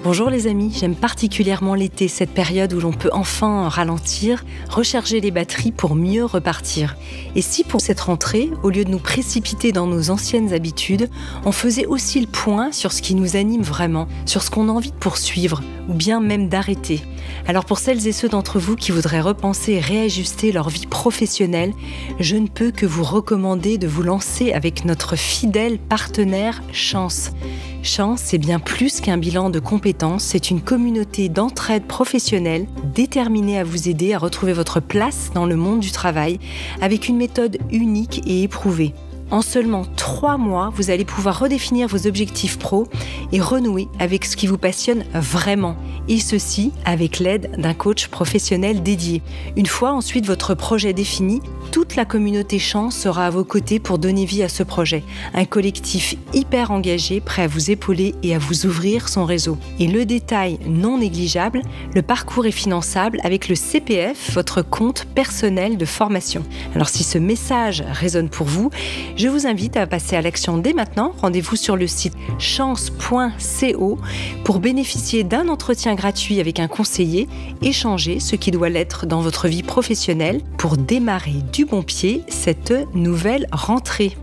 Bonjour les amis, j'aime particulièrement l'été, cette période où l'on peut enfin ralentir, recharger les batteries pour mieux repartir. Et si pour cette rentrée, au lieu de nous précipiter dans nos anciennes habitudes, on faisait aussi le point sur ce qui nous anime vraiment, sur ce qu'on a envie de poursuivre, ou bien même d'arrêter. Alors pour celles et ceux d'entre vous qui voudraient repenser et réajuster leur vie professionnelle, je ne peux que vous recommander de vous lancer avec notre fidèle partenaire Chance. Chance, c'est bien plus qu'un bilan de compétences, c'est une communauté d'entraide professionnelle déterminée à vous aider à retrouver votre place dans le monde du travail avec une méthode unique et éprouvée. En seulement 3 mois, vous allez pouvoir redéfinir vos objectifs pro et renouer avec ce qui vous passionne vraiment. Et ceci avec l'aide d'un coach professionnel dédié. Une fois ensuite votre projet défini, toute la communauté Chance sera à vos côtés pour donner vie à ce projet. Un collectif hyper engagé, prêt à vous épauler et à vous ouvrir son réseau. Et le détail non négligeable, le parcours est finançable avec le CPF, votre compte personnel de formation. Alors si ce message résonne pour vous, je vous invite à passer à l'action dès maintenant. Rendez-vous sur le site chance.co pour bénéficier d'un entretien gratuit avec un conseiller et changer ce qui doit l'être dans votre vie professionnelle pour démarrer du bon pied cette nouvelle rentrée.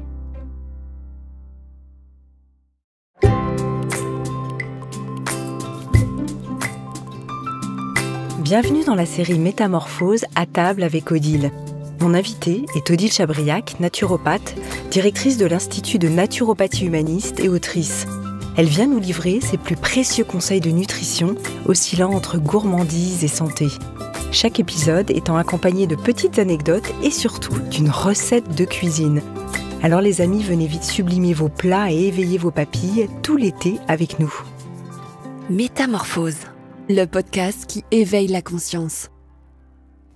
Bienvenue dans la série Métamorphose à table avec Odile. Mon invitée est Odile Chabriac, naturopathe, directrice de l'Institut de naturopathie humaniste et autrice. Elle vient nous livrer ses plus précieux conseils de nutrition, oscillant entre gourmandise et santé. Chaque épisode étant accompagné de petites anecdotes et surtout d'une recette de cuisine. Alors les amis, venez vite sublimer vos plats et éveiller vos papilles tout l'été avec nous. Métamorphose, le podcast qui éveille la conscience.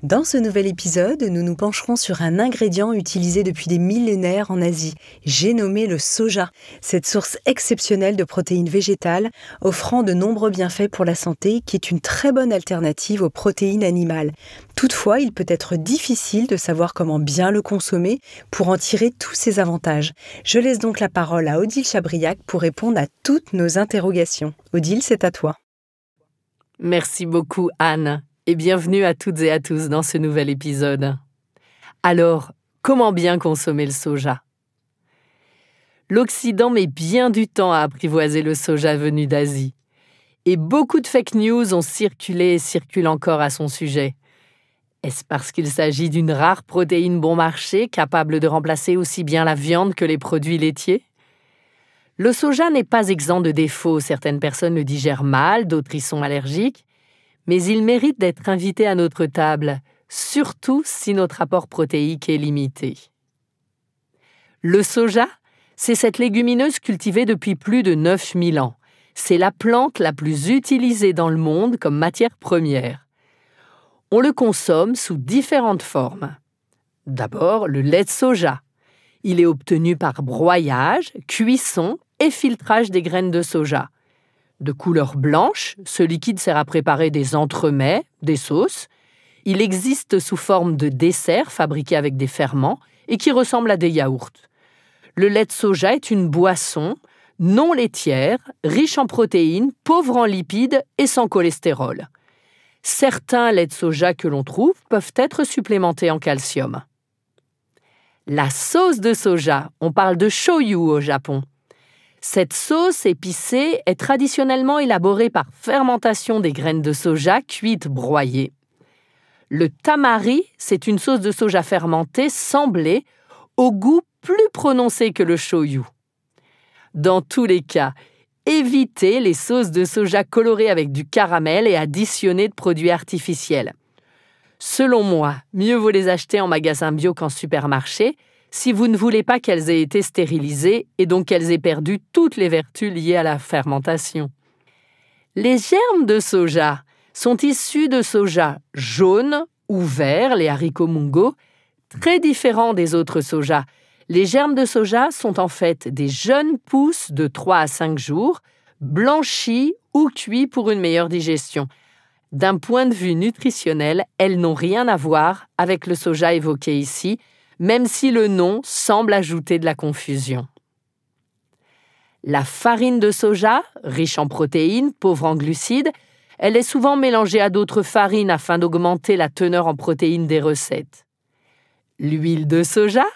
Dans ce nouvel épisode, nous nous pencherons sur un ingrédient utilisé depuis des millénaires en Asie. J'ai nommé le soja, cette source exceptionnelle de protéines végétales offrant de nombreux bienfaits pour la santé qui est une très bonne alternative aux protéines animales. Toutefois, il peut être difficile de savoir comment bien le consommer pour en tirer tous ses avantages. Je laisse donc la parole à Odile Chabriac pour répondre à toutes nos interrogations. Odile, c'est à toi. Merci beaucoup Anne. Et bienvenue à toutes et à tous dans ce nouvel épisode. Alors, comment bien consommer le soja ? L'Occident met bien du temps à apprivoiser le soja venu d'Asie. Et beaucoup de fake news ont circulé et circulent encore à son sujet. Est-ce parce qu'il s'agit d'une rare protéine bon marché, capable de remplacer aussi bien la viande que les produits laitiers ? Le soja n'est pas exempt de défauts. Certaines personnes le digèrent mal, d'autres y sont allergiques. Mais il mérite d'être invité à notre table, surtout si notre apport protéique est limité. Le soja, c'est cette légumineuse cultivée depuis plus de 9000 ans. C'est la plante la plus utilisée dans le monde comme matière première. On le consomme sous différentes formes. D'abord, le lait de soja. Il est obtenu par broyage, cuisson et filtrage des graines de soja. De couleur blanche, ce liquide sert à préparer des entremets, des sauces. Il existe sous forme de dessert fabriqué avec des ferments et qui ressemble à des yaourts. Le lait de soja est une boisson non laitière, riche en protéines, pauvre en lipides et sans cholestérol. Certains laits de soja que l'on trouve peuvent être supplémentés en calcium. La sauce de soja, on parle de shoyu au Japon. Cette sauce épicée est traditionnellement élaborée par fermentation des graines de soja cuites broyées. Le tamari, c'est une sauce de soja fermentée sans blé, au goût plus prononcé que le shoyu. Dans tous les cas, évitez les sauces de soja colorées avec du caramel et additionnées de produits artificiels. Selon moi, mieux vaut les acheter en magasin bio qu'en supermarché, si vous ne voulez pas qu'elles aient été stérilisées et donc qu'elles aient perdu toutes les vertus liées à la fermentation. Les germes de soja sont issus de soja jaune ou vert, les haricots mungo, très différents des autres sojas. Les germes de soja sont en fait des jeunes pousses de 3 à 5 jours, blanchis ou cuits pour une meilleure digestion. D'un point de vue nutritionnel, elles n'ont rien à voir avec le soja évoqué ici, même si le nom semble ajouter de la confusion. La farine de soja, riche en protéines, pauvre en glucides, elle est souvent mélangée à d'autres farines afin d'augmenter la teneur en protéines des recettes. L'huile de soja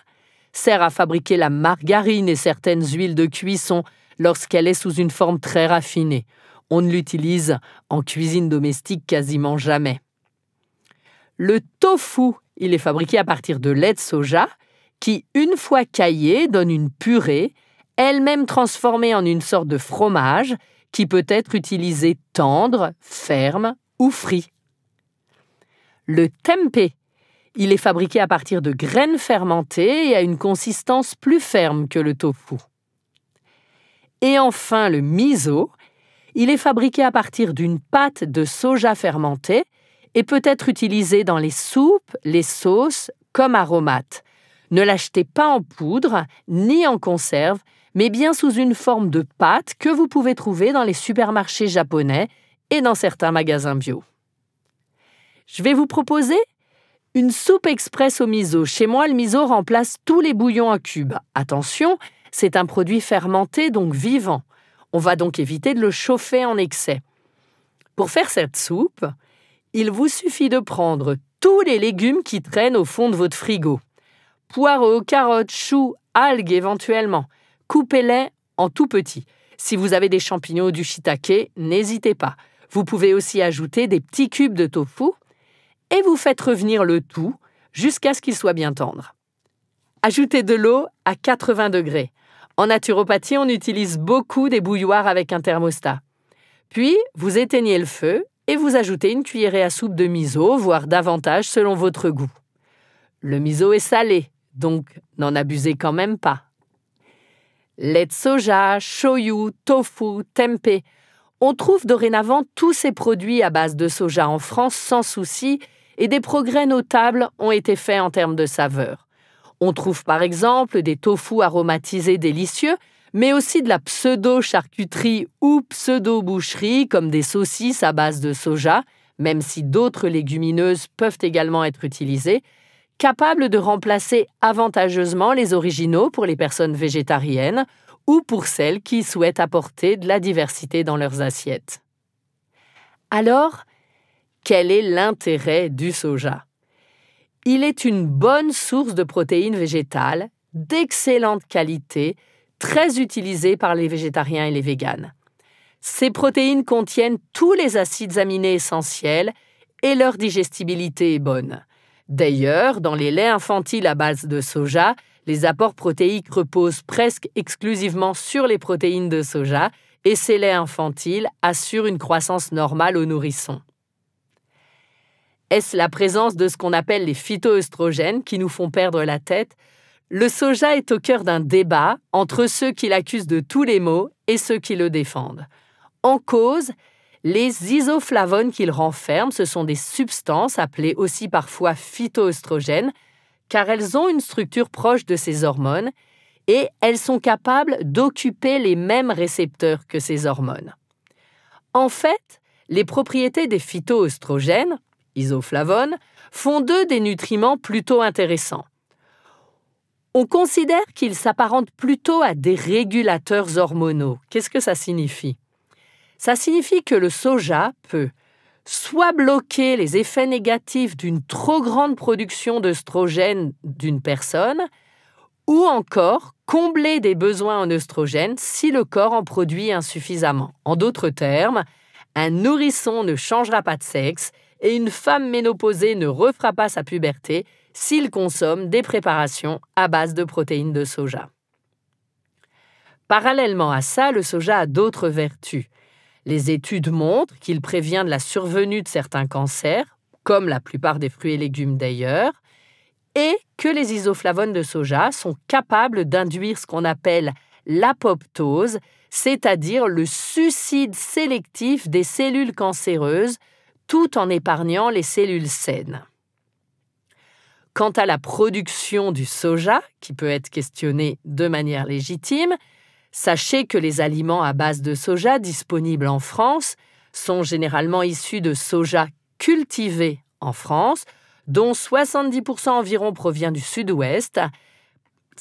sert à fabriquer la margarine et certaines huiles de cuisson lorsqu'elle est sous une forme très raffinée. On ne l'utilise en cuisine domestique quasiment jamais. Le tofu, il est fabriqué à partir de lait de soja qui, une fois caillé, donne une purée, elle-même transformée en une sorte de fromage qui peut être utilisé tendre, ferme ou frit. Le tempeh, il est fabriqué à partir de graines fermentées et a une consistance plus ferme que le tofu. Et enfin, le miso, il est fabriqué à partir d'une pâte de soja fermentée et peut être utilisé dans les soupes, les sauces, comme aromate. Ne l'achetez pas en poudre ni en conserve, mais bien sous une forme de pâte que vous pouvez trouver dans les supermarchés japonais et dans certains magasins bio. Je vais vous proposer une soupe express au miso. Chez moi, le miso remplace tous les bouillons en cubes. Attention, c'est un produit fermenté, donc vivant. On va donc éviter de le chauffer en excès. Pour faire cette soupe, il vous suffit de prendre tous les légumes qui traînent au fond de votre frigo. Poireaux, carottes, choux, algues éventuellement. Coupez-les en tout petit. Si vous avez des champignons ou du shiitake, n'hésitez pas. Vous pouvez aussi ajouter des petits cubes de tofu et vous faites revenir le tout jusqu'à ce qu'il soit bien tendre. Ajoutez de l'eau à 80 degrés. En naturopathie, on utilise beaucoup des bouilloires avec un thermostat. Puis, vous éteignez le feu et vous ajoutez une cuillerée à soupe de miso, voire davantage selon votre goût. Le miso est salé, donc n'en abusez quand même pas. Lait de soja, shoyu, tofu, tempeh. On trouve dorénavant tous ces produits à base de soja en France sans souci et des progrès notables ont été faits en termes de saveur. On trouve par exemple des tofu aromatisés délicieux, mais aussi de la pseudo-charcuterie ou pseudo-boucherie comme des saucisses à base de soja, même si d'autres légumineuses peuvent également être utilisées, capables de remplacer avantageusement les originaux pour les personnes végétariennes ou pour celles qui souhaitent apporter de la diversité dans leurs assiettes. Alors, quel est l'intérêt du soja ? Il est une bonne source de protéines végétales, d'excellente qualité, très utilisée par les végétariens et les véganes. Ces protéines contiennent tous les acides aminés essentiels et leur digestibilité est bonne. D'ailleurs, dans les laits infantiles à base de soja, les apports protéiques reposent presque exclusivement sur les protéines de soja et ces laits infantiles assurent une croissance normale aux nourrissons. Est-ce la présence de ce qu'on appelle les phytoœstrogènes qui nous font perdre la tête ? Le soja est au cœur d'un débat entre ceux qui l'accusent de tous les maux et ceux qui le défendent. En cause, les isoflavones qu'il renferme, ce sont des substances appelées aussi parfois phytoœstrogènes, car elles ont une structure proche de ces hormones et elles sont capables d'occuper les mêmes récepteurs que ces hormones. En fait, les propriétés des phytoœstrogènes, isoflavones, font d'eux des nutriments plutôt intéressants. On considère qu'ils s'apparentent plutôt à des régulateurs hormonaux. Qu'est-ce que ça signifie ? Ça signifie que le soja peut soit bloquer les effets négatifs d'une trop grande production d'œstrogènes d'une personne, ou encore combler des besoins en œstrogènes si le corps en produit insuffisamment. En d'autres termes, un nourrisson ne changera pas de sexe et une femme ménopausée ne refera pas sa puberté s'il consomme des préparations à base de protéines de soja. Parallèlement à ça, le soja a d'autres vertus. Les études montrent qu'il prévient de la survenue de certains cancers, comme la plupart des fruits et légumes d'ailleurs, et que les isoflavones de soja sont capables d'induire ce qu'on appelle l'apoptose, c'est-à-dire le suicide sélectif des cellules cancéreuses, tout en épargnant les cellules saines. Quant à la production du soja, qui peut être questionnée de manière légitime, sachez que les aliments à base de soja disponibles en France sont généralement issus de soja cultivé en France, dont 70% environ provient du sud-ouest.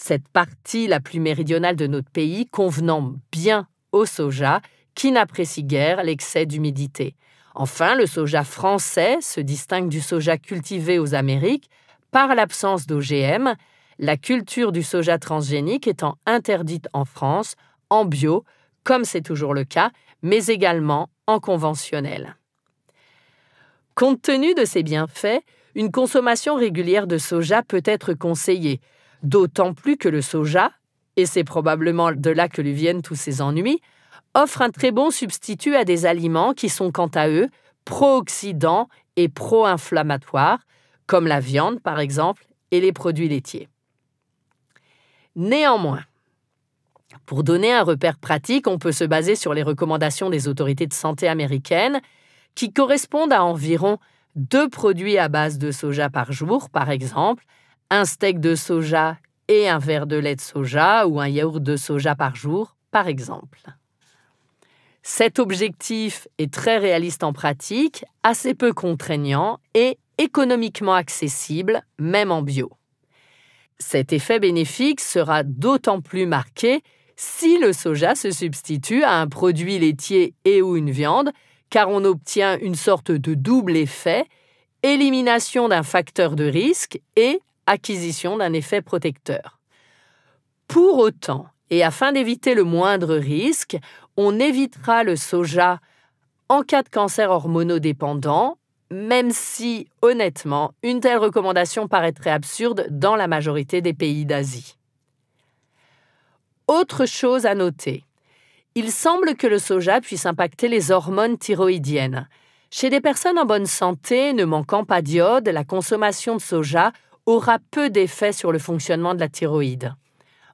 cette partie la plus méridionale de notre pays convenant bien au soja qui n'apprécie guère l'excès d'humidité. Enfin, le soja français se distingue du soja cultivé aux Amériques par l'absence d'OGM, la culture du soja transgénique étant interdite en France, en bio, comme c'est toujours le cas, mais également en conventionnel. Compte tenu de ces bienfaits, une consommation régulière de soja peut être conseillée, d'autant plus que le soja, et c'est probablement de là que lui viennent tous ces ennuis, offre un très bon substitut à des aliments qui sont quant à eux pro-oxydants et pro-inflammatoires, comme la viande par exemple et les produits laitiers. Néanmoins, pour donner un repère pratique, on peut se baser sur les recommandations des autorités de santé américaines qui correspondent à environ 2 produits à base de soja par jour, par exemple, un steak de soja et un verre de lait de soja ou un yaourt de soja par jour, par exemple. Cet objectif est très réaliste en pratique, assez peu contraignant et économiquement accessible, même en bio. Cet effet bénéfique sera d'autant plus marqué si le soja se substitue à un produit laitier et ou une viande, car on obtient une sorte de double effet, élimination d'un facteur de risque et acquisition d'un effet protecteur. Pour autant, et afin d'éviter le moindre risque, on évitera le soja en cas de cancer hormonodépendant, même si, honnêtement, une telle recommandation paraîtrait absurde dans la majorité des pays d'Asie. Autre chose à noter, il semble que le soja puisse impacter les hormones thyroïdiennes. Chez des personnes en bonne santé, ne manquant pas d'iode, la consommation de soja aura peu d'effet sur le fonctionnement de la thyroïde.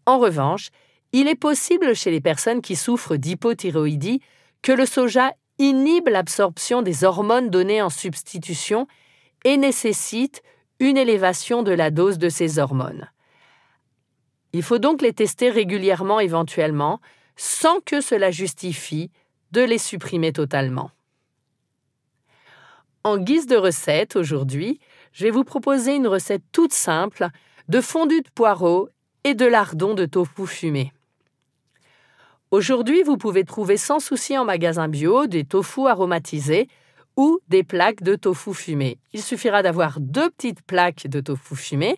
En revanche, il est possible chez les personnes qui souffrent d'hypothyroïdie que le soja inhibe l'absorption des hormones données en substitution et nécessite une élévation de la dose de ces hormones. Il faut donc les tester régulièrement éventuellement, sans que cela justifie de les supprimer totalement. En guise de recette, aujourd'hui, je vais vous proposer une recette toute simple de fondu de poireaux et de lardons de tofu fumé. Aujourd'hui, vous pouvez trouver sans souci en magasin bio des tofu aromatisés ou des plaques de tofu fumé. Il suffira d'avoir 2 petites plaques de tofu fumé,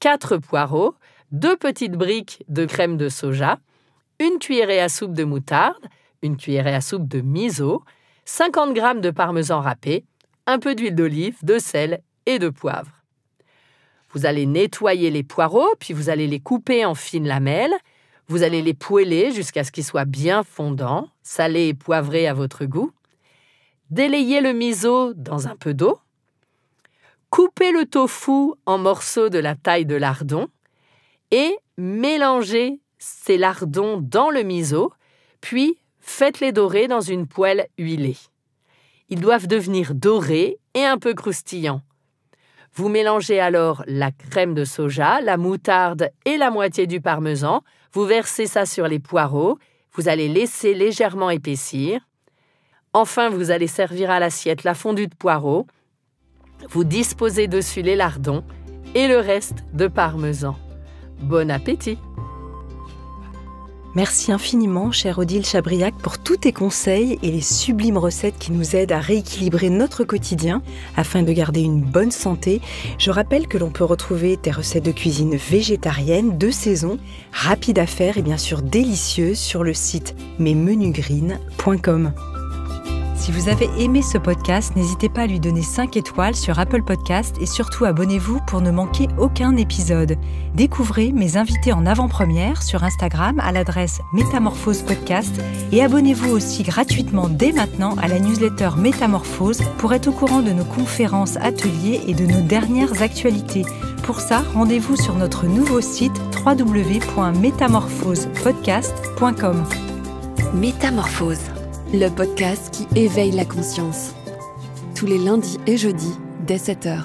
4 poireaux, 2 petites briques de crème de soja, 1 cuillerée à soupe de moutarde, 1 cuillerée à soupe de miso, 50 g de parmesan râpé, un peu d'huile d'olive, de sel et de poivre. Vous allez nettoyer les poireaux, puis vous allez les couper en fines lamelles. Vous allez les poêler jusqu'à ce qu'ils soient bien fondants, salés et poivrés à votre goût. Délayez le miso dans un peu d'eau. Coupez le tofu en morceaux de la taille de lardons et mélangez ces lardons dans le miso, puis faites-les dorer dans une poêle huilée. Ils doivent devenir dorés et un peu croustillants. Vous mélangez alors la crème de soja, la moutarde et la moitié du parmesan. Vous versez ça sur les poireaux. Vous allez laisser légèrement épaissir. Enfin, vous allez servir à l'assiette la fondue de poireaux. Vous disposez dessus les lardons et le reste de parmesan. Bon appétit! Merci infiniment, chère Odile Chabriac, pour tous tes conseils et les sublimes recettes qui nous aident à rééquilibrer notre quotidien afin de garder une bonne santé. Je rappelle que l'on peut retrouver tes recettes de cuisine végétarienne de saison, rapides à faire et bien sûr délicieuses sur le site mesmenusgreen.com. Si vous avez aimé ce podcast, n'hésitez pas à lui donner 5 étoiles sur Apple Podcast et surtout abonnez-vous pour ne manquer aucun épisode. Découvrez mes invités en avant-première sur Instagram à l'adresse Métamorphose Podcast et abonnez-vous aussi gratuitement dès maintenant à la newsletter Métamorphose pour être au courant de nos conférences, ateliers et de nos dernières actualités. Pour ça, rendez-vous sur notre nouveau site www.métamorphosepodcast.com. Métamorphose, le podcast qui éveille la conscience. Tous les lundis et jeudis dès 7h.